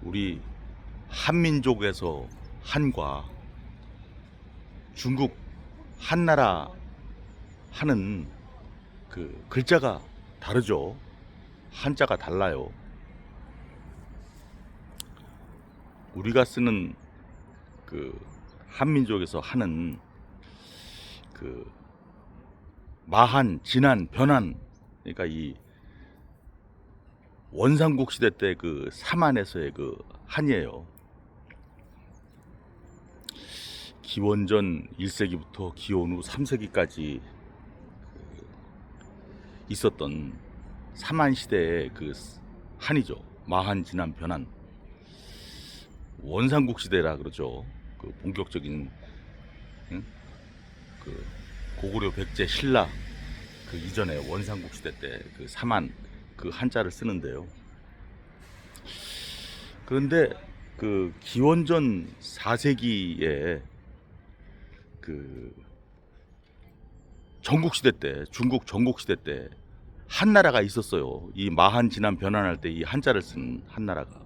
우리 한민족에서 한과 중국 한나라 하는 그 글자가 다르죠. 한자가 달라요. 우리가 쓰는 그 한민족에서 하는 그 마한, 진한, 변한, 그러니까 이 원삼국 시대 때 그 삼한에서의 그 한이에요. 기원전 1세기부터 기원 후 3세기까지 있었던 삼한 시대의 그 한이죠. 마한, 진한, 변한. 원삼국 시대라 그러죠. 그 본격적인 그 고구려, 백제, 신라 그 이전에 원삼국 시대 때 그 삼한 그 한자를 쓰는데요. 그런데 그 기원전 4세기에 그 전국시대 때, 중국 전국시대 때 한나라가 있었어요. 이 마한, 진한, 변한할 때 이 한자를 쓴 한나라가.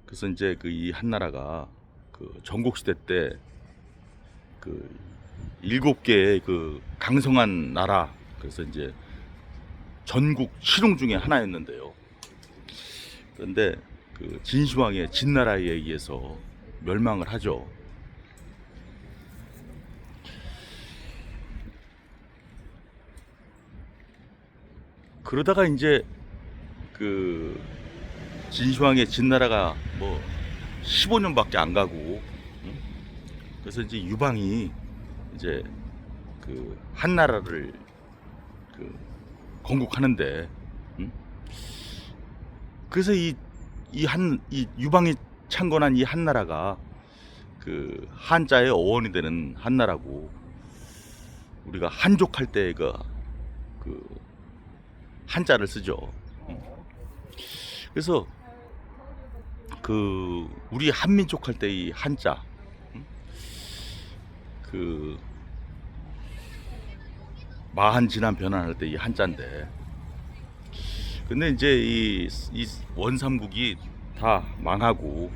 그래서 이제 그 이 한나라가 그 전국시대 때 그 7개의 그 강성한 나라, 그래서 이제 전국 칠흥 중에 하나였는데요. 그런데 그 진시황의 진나라에 의해서 멸망을 하죠. 그러다가 이제 그 진시황의 진나라가 뭐 15년밖에 안 가고, 그래서 이제 유방이 이제 그 한나라를 그 건국하는데, 그래서 이 유방이 창건한 이 한나라가 그 한자의 어원이 되는 한나라고, 우리가 한족할 때 그 한자를 쓰죠. 그래서 그 우리 한민족 할 때 이 한자, 그 마한, 진한, 변한할 때 이 한자인데, 근데 이제 이 원삼국이 다 망하고,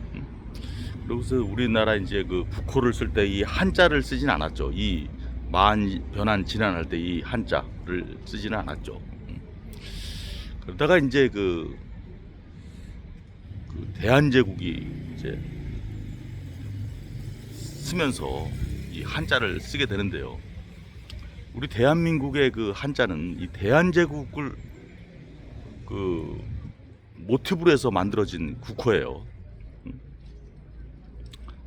그래서 우리나라 이제 그 국호를 쓸 때 이 한자를 쓰진 않았죠. 이 마한, 변한, 진한할 때 이 한자를 쓰지는 않았죠. 그러다가 이제 그 대한제국이 이제 쓰면서 이 한자를 쓰게 되는데요. 우리 대한민국의 그 한자는 이 대한제국을 그 모티브로 해서 만들어진 국호예요.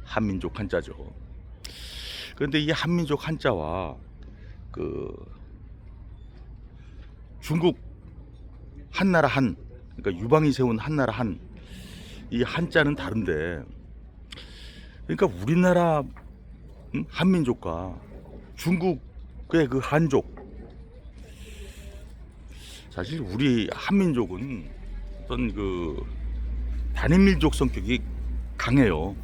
한민족 한자죠. 그런데 이 한민족 한자와 그 중국 한나라 한, 그러니까 유방이 세운 한나라 한, 이 한자는 다른데, 그러니까 우리나라 한민족과 중국의 그 한족, 사실 우리 한민족은 어떤 그 단일민족 성격이 강해요.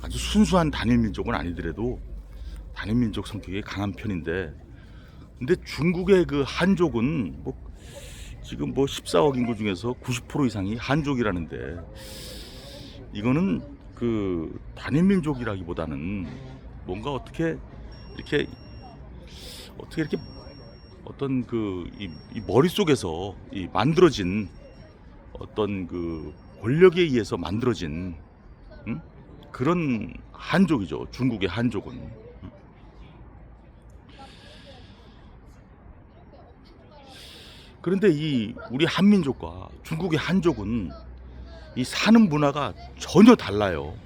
아주 순수한 단일민족은 아니더라도 단일민족 성격이 강한 편인데, 근데 중국의 그 한족은 뭐 지금 뭐 14억 인구 중에서 90% 이상이 한족이라는데, 이거는 그 단일민족이라기보다는 뭔가 어떻게 이렇게 어떤 그 이 머릿속에서 이 만들어진 어떤 그 권력에 의해서 만들어진 그런 한족이죠. 중국의 한족은. 그런데 이 우리 한민족과 중국의 한족은 이 사는 문화가 전혀 달라요.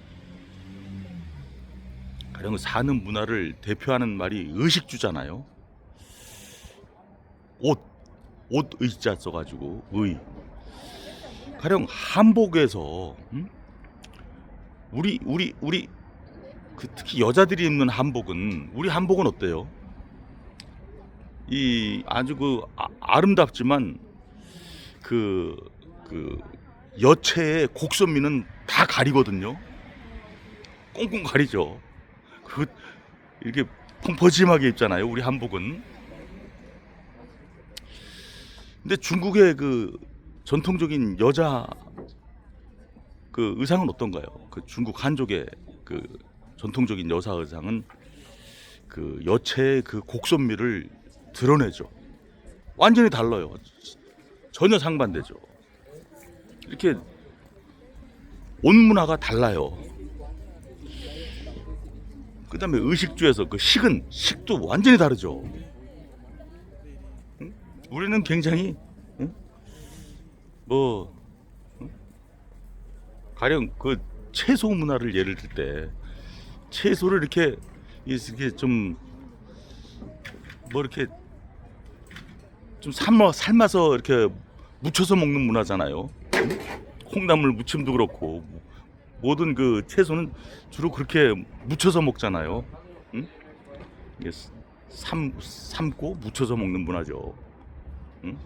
가령 사는 문화를 대표하는 말이 의식주잖아요. 옷 의자 써가지고 의. 가령 한복에서 우리 그 특히 여자들이 입는 한복은, 우리 한복은 어때요? 이 아주 그 아름답지만 그 여체의 곡선미는 다 가리거든요. 꽁꽁 가리죠. 그 이렇게 펑퍼짐하게 입잖아요, 우리 한복은. 근데 중국의 그 전통적인 여자 그 의상은 어떤가요? 그 중국 한족의 그 전통적인 여사 의상은 그 여체의 그 곡선미를 드러내죠. 완전히 달라요. 전혀 상반되죠. 이렇게 옷 문화가 달라요. 그다음에 의식주에서 그 식도 완전히 다르죠. 응? 우리는 굉장히 응? 뭐 가령 그 채소 문화를 예를 들 때 채소를 이렇게 좀 뭐 이렇게 좀 삶아서 이렇게 무쳐서 먹는 문화잖아요. 콩나물 무침도 그렇고 모든 그 채소는 주로 그렇게 무쳐서 먹잖아요. 응? 이게 삶고 무쳐서 먹는 문화죠. 응?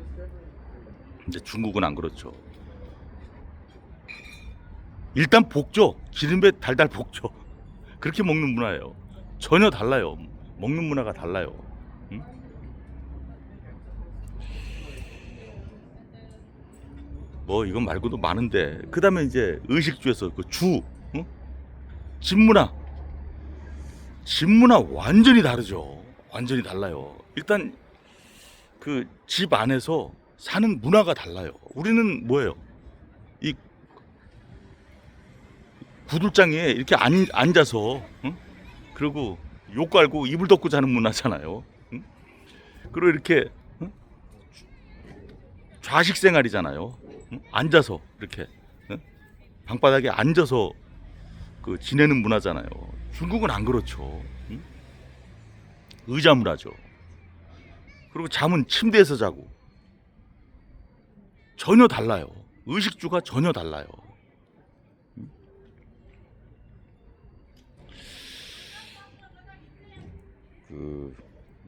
이제 중국은 안 그렇죠. 일단 볶죠. 기름에 달달 볶죠. 그렇게 먹는 문화예요. 전혀 달라요. 먹는 문화가 달라요. 응? 뭐 이건 말고도 많은데 그 다음에 이제 의식주에서 그 응? 집문화 완전히 다르죠. 완전히 달라요. 일단 그 집 안에서 사는 문화가 달라요. 우리는 뭐예요? 이 구들장에 이렇게 앉아서 응? 그리고 욕 갈고 이불 덮고 자는 문화잖아요. 응? 그리고 이렇게 응? 좌식 생활이잖아요. 응? 앉아서 이렇게 응? 방바닥에 앉아서 그 지내는 문화잖아요. 중국은 안 그렇죠. 응? 의자 문화죠. 그리고 잠은 침대에서 자고 전혀 달라요. 의식주가 전혀 달라요. 그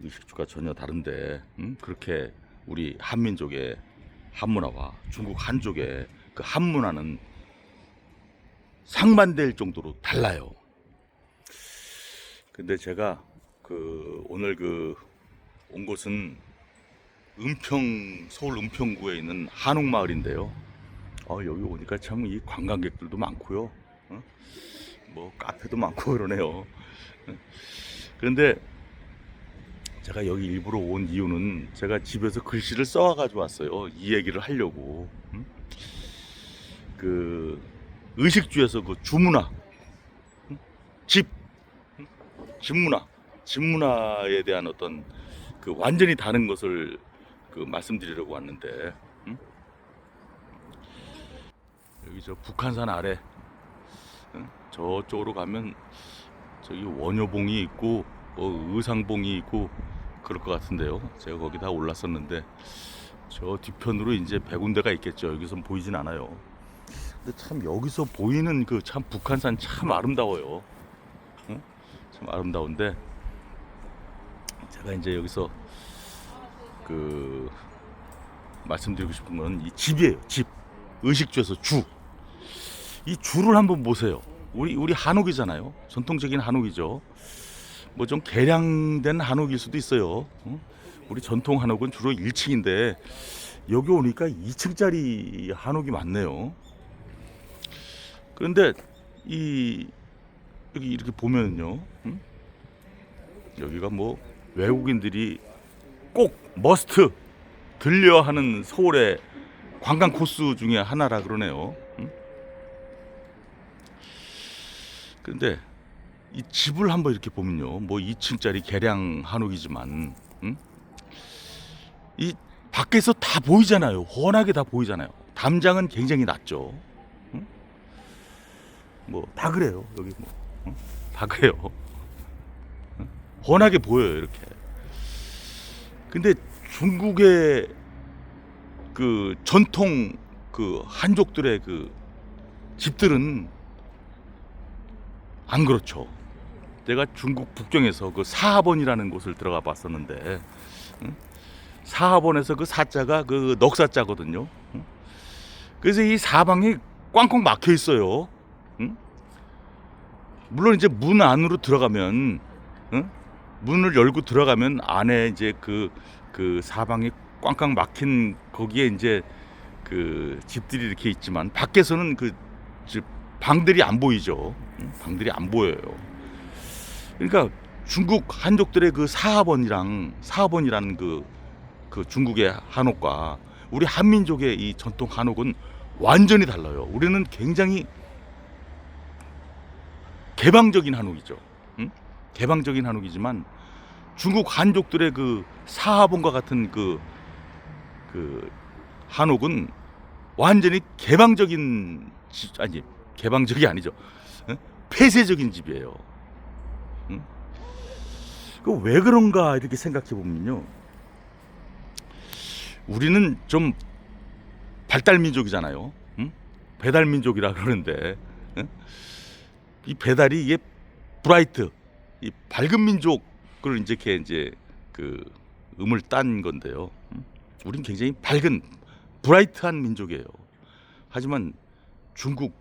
의식주가 전혀 다른데 그렇게 우리 한민족의 한문화와 중국 한족의 그 한문화는 상반될 정도로 달라요. 근데 제가 그 오늘 그 온 곳은 서울 은평구에 있는 한옥마을인데요. 여기 오니까 참 이 관광객들도 많고요. 뭐 카페도 많고 그러네요. 그런데 제가 여기 일부러 온 이유는 제가 집에서 글씨를 써와가지고 왔어요. 이 얘기를 하려고. 그 의식주에서 그 주문화, 집, 집문화에 대한 어떤 그 완전히 다른 것을 그 말씀드리려고 왔는데, 여기 저 북한산 아래 저쪽으로 가면 저기 원효봉이 있고 의상봉이 있고 그럴 것 같은데요. 제가 거기 다 올랐었는데 저 뒤편으로 이제 100군데가 있겠죠. 여기선 보이진 않아요. 근데 참 여기서 보이는 그 참 북한산 참 아름다워요. 응? 참 아름다운데 제가 이제 여기서 그 말씀드리고 싶은 건 이 집이에요. 집. 의식주에서 주. 이 주를 한번 보세요. 우리 한옥이잖아요. 전통적인 한옥이죠. 뭐 좀 개량된 한옥일 수도 있어요. 우리 전통 한옥은 주로 1층인데 여기 오니까 2층짜리 한옥이 많네요. 그런데 여기 이렇게 보면요, 여기가 뭐 외국인들이 꼭 머스트 들려야 하는 서울의 관광 코스 중에 하나라 그러네요. 그런데 이 집을 한번 이렇게 보면요, 뭐 2층짜리 개량 한옥이지만 이 밖에서 다 보이잖아요. 훤하게 다 보이잖아요. 담장은 굉장히 낮죠. 뭐 다 그래요. 여기 뭐 다 그래요. 훤하게 보여요, 이렇게. 근데 중국의 그 전통 그 한족들의 그 집들은 안 그렇죠. 내가 중국 북경에서 그 사하번이라는 곳을 들어가 봤었는데 사하번에서 그 사자가 그 넉사자거든요. 그래서 이 사방이 꽝꽝 막혀 있어요. 물론 이제 문 안으로 들어가면 문을 열고 들어가면 안에 이제 그 사방이 꽝꽝 막힌 거기에 이제 그 집들이 이렇게 있지만 밖에서는 그 방들이 안 보이죠. 방들이 안 보여요. 그러니까 중국 한족들의 그 사하번이라는 그 중국의 한옥과 우리 한민족의 이 전통 한옥은 완전히 달라요. 우리는 굉장히 개방적인 한옥이죠. 개방적인 한옥이지만 중국 한족들의 그 사하번과 같은 그 한옥은 완전히 개방적인 아니 개방적이 아니죠. 폐쇄적인 집이에요. 그 왜 그런가 이렇게 생각해 보면요. 우리는 좀 발달 민족이잖아요. 배달 민족이라 그러는데 이 배달이 이게 브라이트 이 밝은 민족을 이제 그 음을 딴 건데요. 우린 굉장히 밝은 브라이트한 민족이에요. 하지만 중국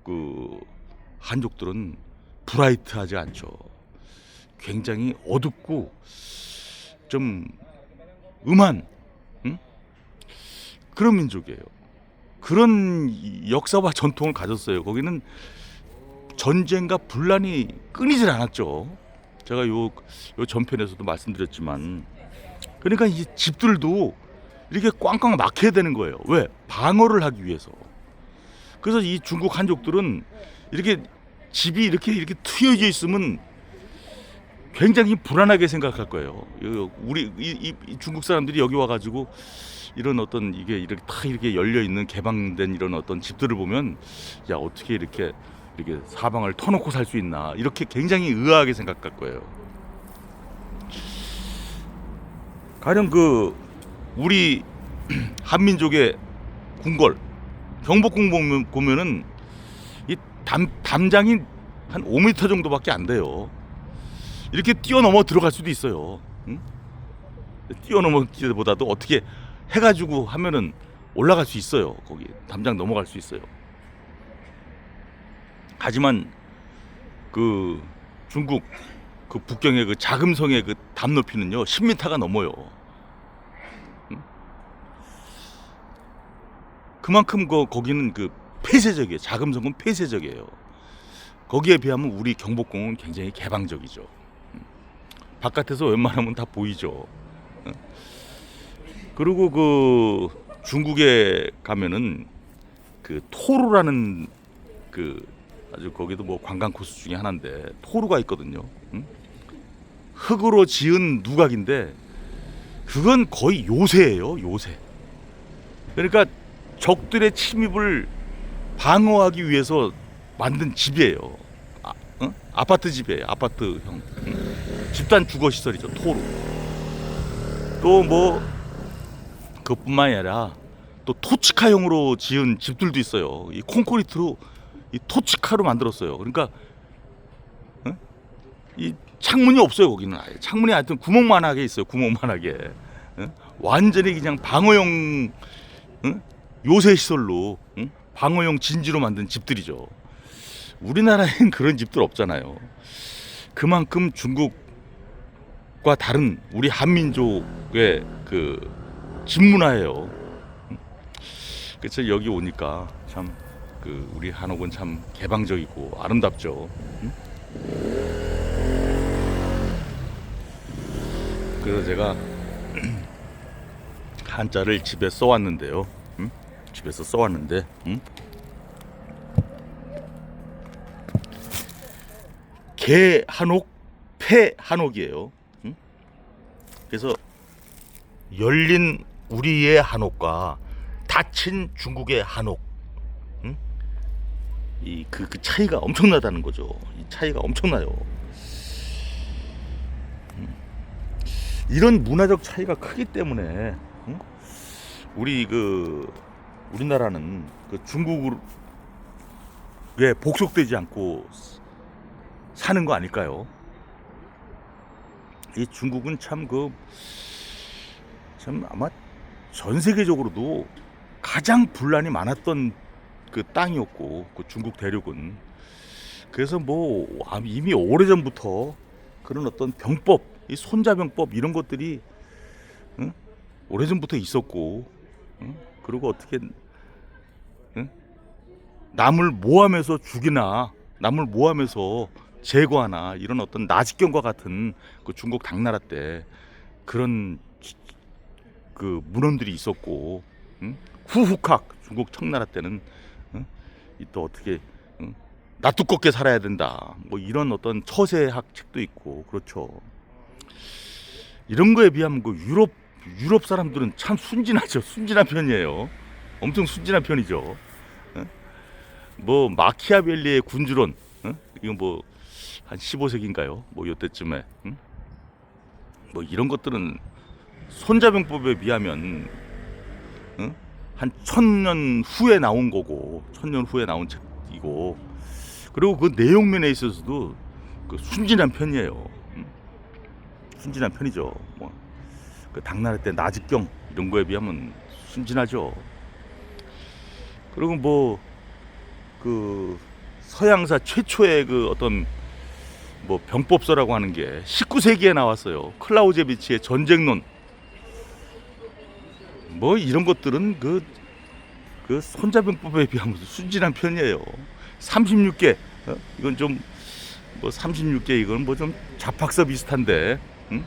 그 한족들은 브라이트하지 않죠. 굉장히 어둡고 좀 음한 그런 민족이에요. 그런 역사와 전통을 가졌어요. 거기는 전쟁과 분란이 끊이질 않았죠. 제가 요 전편에서도 말씀드렸지만, 그러니까 이 집들도 이렇게 꽝꽝 막혀야 되는 거예요. 왜? 방어를 하기 위해서. 그래서 이 중국 한족들은 이렇게 집이 이렇게 트여져 있으면 굉장히 불안하게 생각할 거예요. 우리 이 중국 사람들이 여기 와가지고 이런 어떤 이게 이렇게 다 이렇게 열려 있는 개방된 이런 어떤 집들을 보면 야 어떻게 이렇게 사방을 터놓고 살 수 있나 이렇게 굉장히 의아하게 생각할 거예요. 가령 그 우리 한민족의 궁궐 경복궁 보면은 이 담장이 한 5m 정도밖에 안 돼요. 이렇게 뛰어넘어 들어갈 수도 있어요. 응? 뛰어넘기보다도 어떻게 해가지고 하면은 올라갈 수 있어요. 거기 담장 넘어갈 수 있어요. 하지만 그 중국 그 북경의 그 자금성의 그 담 높이는요 10m가 넘어요. 응? 그만큼 거기는 그 폐쇄적이에요. 자금성은 폐쇄적이에요. 거기에 비하면 우리 경복궁은 굉장히 개방적이죠. 바깥에서 웬만하면 다 보이죠. 그리고 그 중국에 가면은 그 토루라는 그 아주 거기도 뭐 관광 코스 중에 하나인데 토루가 있거든요. 흙으로 지은 누각인데 그건 거의 요새예요. 요새. 그러니까 적들의 침입을 방어하기 위해서 만든 집이에요. 아파트 집이에요. 아파트형. 집단 주거 시설이죠. 토루. 또 뭐 그뿐만이 아니라 또 토치카형으로 지은 집들도 있어요. 이 콘크리트로 이 토치카로 만들었어요. 그러니까 이 창문이 없어요. 거기는 아예 창문이 하여튼 구멍만하게 있어요. 구멍만하게. 완전히 그냥 방어용 요새 시설로 방어용 진지로 만든 집들이죠. 우리나라엔 그런 집들 없잖아요. 그만큼 중국과 다른 우리 한민족의 그 집문화예요. 그래서 여기 오니까 참 그 우리 한옥은 참 개방적이고 아름답죠. 그래서 제가 한자를 집에 써왔는데요. 집에서 써왔는데 개 한옥, 폐 한옥이에요. 그래서 열린 우리의 한옥과 닫힌 중국의 한옥, 이 그 차이가 엄청나다는 거죠. 이 차이가 엄청나요. 이런 문화적 차이가 크기 때문에 우리나라는 그 중국에 복속되지 않고 사는 거 아닐까요? 이 중국은 참 아마 전 세계적으로도 가장 분란이 많았던 그 땅이었고 그 중국 대륙은 그래서 뭐 이미 오래전부터 그런 어떤 병법, 이 손자병법 이런 것들이 오래전부터 있었고, 응? 그리고 어떻게, 응? 남을 모함해서 죽이나, 남을 모함해서 제거하나, 이런 어떤 나직경과 같은 그 중국 당나라 때 그런 그 문헌들이 있었고, 응? 후후칵 중국 청나라 때는, 응? 또 어떻게, 응? 나 두껍게 살아야 된다, 뭐 이런 어떤 처세학 책도 있고. 그렇죠. 이런 거에 비하면 그 유럽 사람들은 참 순진하죠. 순진한 편이에요. 엄청 순진한 편이죠. 응? 뭐 마키아벨리의 군주론, 응? 이건 뭐 한 15세기인가요? 뭐 요때쯤에, 응? 뭐 이런 것들은 손자병법에 비하면, 응? 한 1000년 후에 나온 거고, 1000년 후에 나온 책이고, 그리고 그 내용면에 있어서도 그 순진한 편이에요. 응? 순진한 편이죠. 뭐 그 당나라 때 나직경 이런 거에 비하면 순진하죠. 그리고 뭐 그 서양사 최초의 그 어떤 뭐 병법서라고 하는 게 19세기에 나왔어요. 클라우제비치의 전쟁론. 뭐 이런 것들은 그 손자병법에 비하면 순진한 편이에요. 36개. 이건 좀 뭐 36개 이건 뭐 좀 자팍서 비슷한데, 응?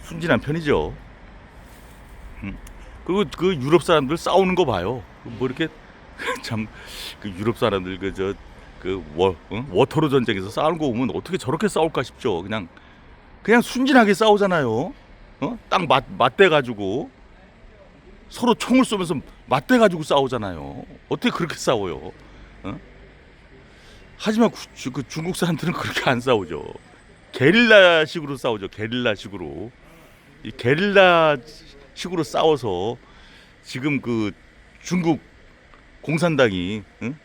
순진한 편이죠. 응? 그리고 그 유럽 사람들 싸우는 거 봐요. 뭐 이렇게 참 그 유럽 사람들 워터로 전쟁에서 싸우는 거 보면 어떻게 저렇게 싸울까 싶죠. 그냥 순진하게 싸우잖아요. 딱 맞대 가지고 서로 총을 쏘면서 맞대 가지고 싸우잖아요. 어떻게 그렇게 싸워요? 어? 하지만 그 중국 사람들은 그렇게 안 싸우죠. 게릴라식으로 싸우죠. 게릴라식으로. 이 게릴라식으로 싸워서 지금 그 중국 공산당이, 응?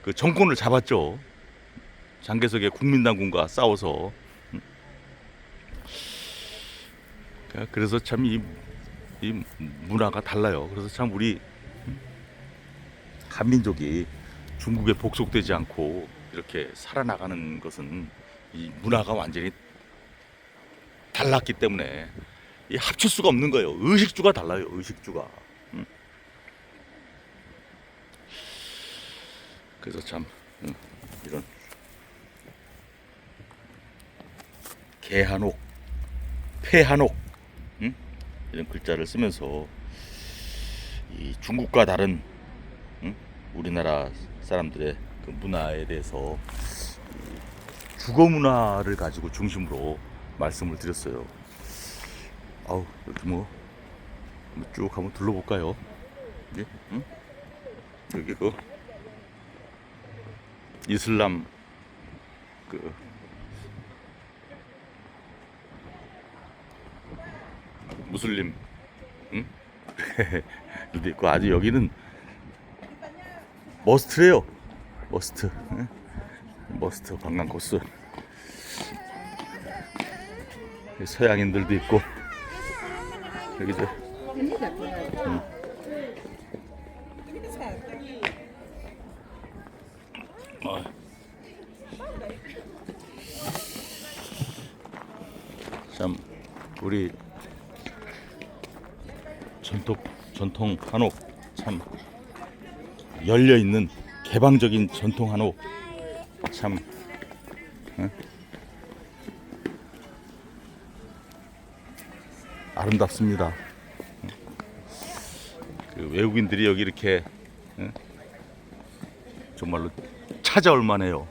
그 정권을 잡았죠. 장개석의 국민당군과 싸워서. 그래서 참 이 문화가 달라요. 그래서 참 우리 한민족이 중국에 복속되지 않고 이렇게 살아나가는 것은 이 문화가 완전히 달랐기 때문에 이 합칠 수가 없는 거예요. 의식주가 달라요. 의식주가. 그래서 참, 이런 개한옥, 폐한옥, 이런 글자를 쓰면서 이 중국과 다른, 우리나라 사람들의 그 문화에 대해서 주거 문화를 가지고 중심으로 말씀을 드렸어요. 아우, 이렇게 쭉 한번 둘러볼까요? 여기, 응? 여기 그 이슬람 그 무슬림, 응? 이도 있고, 아주 여기는 머스트래요. 머스트, 응? 머스트 관광 코스. 서양인들도 있고 여기도, 응. 참 우리 전통 한옥, 참 열려 있는 개방적인 전통 한옥, 참, 응? 아름답습니다. 그 외국인들이 여기 이렇게, 응? 정말로 찾아올 만해요.